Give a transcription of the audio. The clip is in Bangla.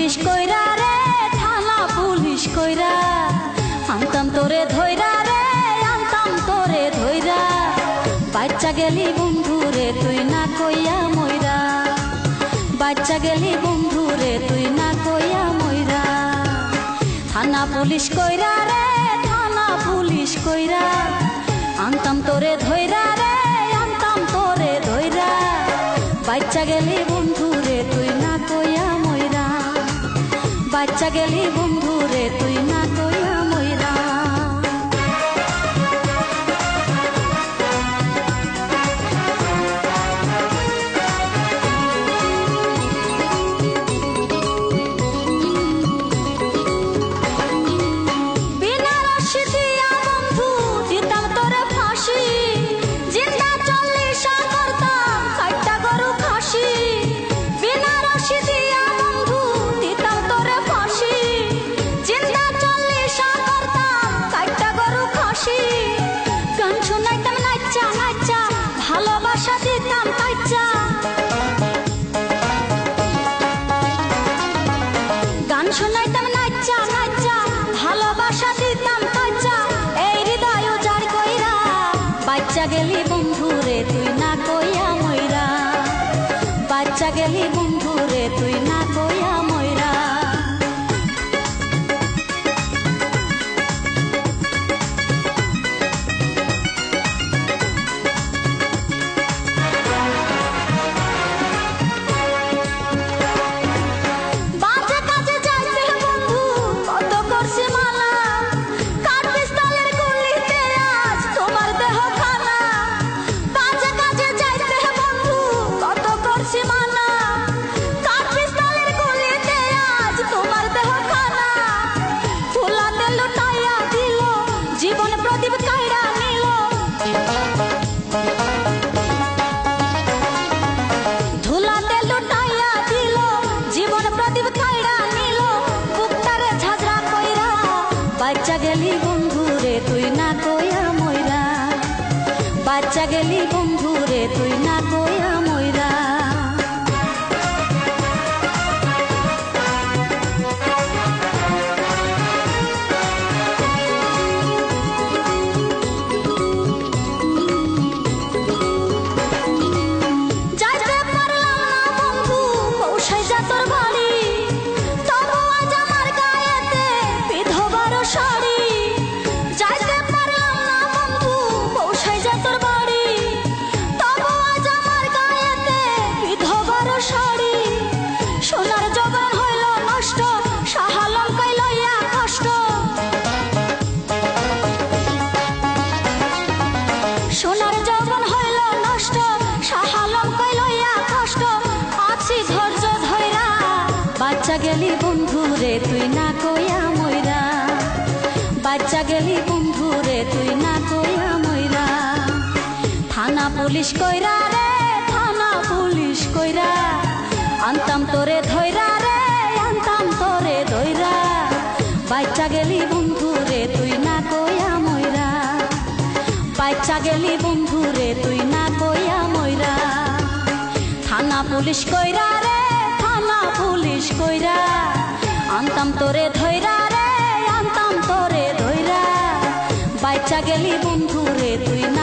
পুলিশ কইরা রে, থানা পুলিশ কইরা আনতাম তোরে ধইরা রে, আনতাম তোরে ধইরা। বাচ্চা গেলি বন্ধু রে তুই না কইয়া মইরা, বাচ্চা গেলি বন্ধু রে তুই না কইয়া মইরা। থানা পুলিশ কইরা রে, থানা পুলিশ কইরা আনতাম তোরে ধইরা রে, আনতাম তোরে ধইরা। বাচ্চা গেলি বন্ধু রে তুই না কইয়া মইরা, বাচ্চা গেলি বন্ধু রে তুই না কইয়া মইরা। শোনাইতাম নাচ্চা নাচ্চা, ভালোবাসা দিতাম কাচ্চা, এই হৃদয় উজাড় কইরা। বাচ্চা গেলি বন্ধু রে তুই না কইয়া মইরা, বাচ্চা গেলি বন্ধু রে তুই না কইয়া মইরা। জীবন প্রদীপ কাইড়া নিল, ধুলাতে লুটাইয়া দিল, জীবন প্রদীপ কাইড়া নিল, বুকটারে ঝাঁঝরা কইরা। বাচ্চা গেলি বন্ধু রে তুই না কইয়া মইরা, বাচ্চা গেলি বন্ধু রে তুই না কইয়া মইরা। সোনার যৌবন হইল নষ্ট, সাহালম কইল ইয়া কষ্ট, আছি ধৈর্য ধইরা। বাচ্চা গেলি বন্ধু রে তুই না কইয়া মইরা, বাচ্চা গেলি বন্ধু রে তুই না কইয়া মইরা। থানা পুলিশ কইরা রে, থানা পুলিশ কইরা আনতাম তোরে ধইরা রে, আনতাম তোরে ধইরা। বাচ্চা গেলি বন্ধু রে তুই না কইয়া মইরা, বাচ্চা গেলি বন্ধু রে তুই না কইয়া মইরা। থানা পুলিশ কইরা রে, থানা পুলিশ কইরা আনতাম তোরে ধইরা রে, আনতাম তোরে ধইরা। বাচ্চা গেলি বন্ধু রে তুই না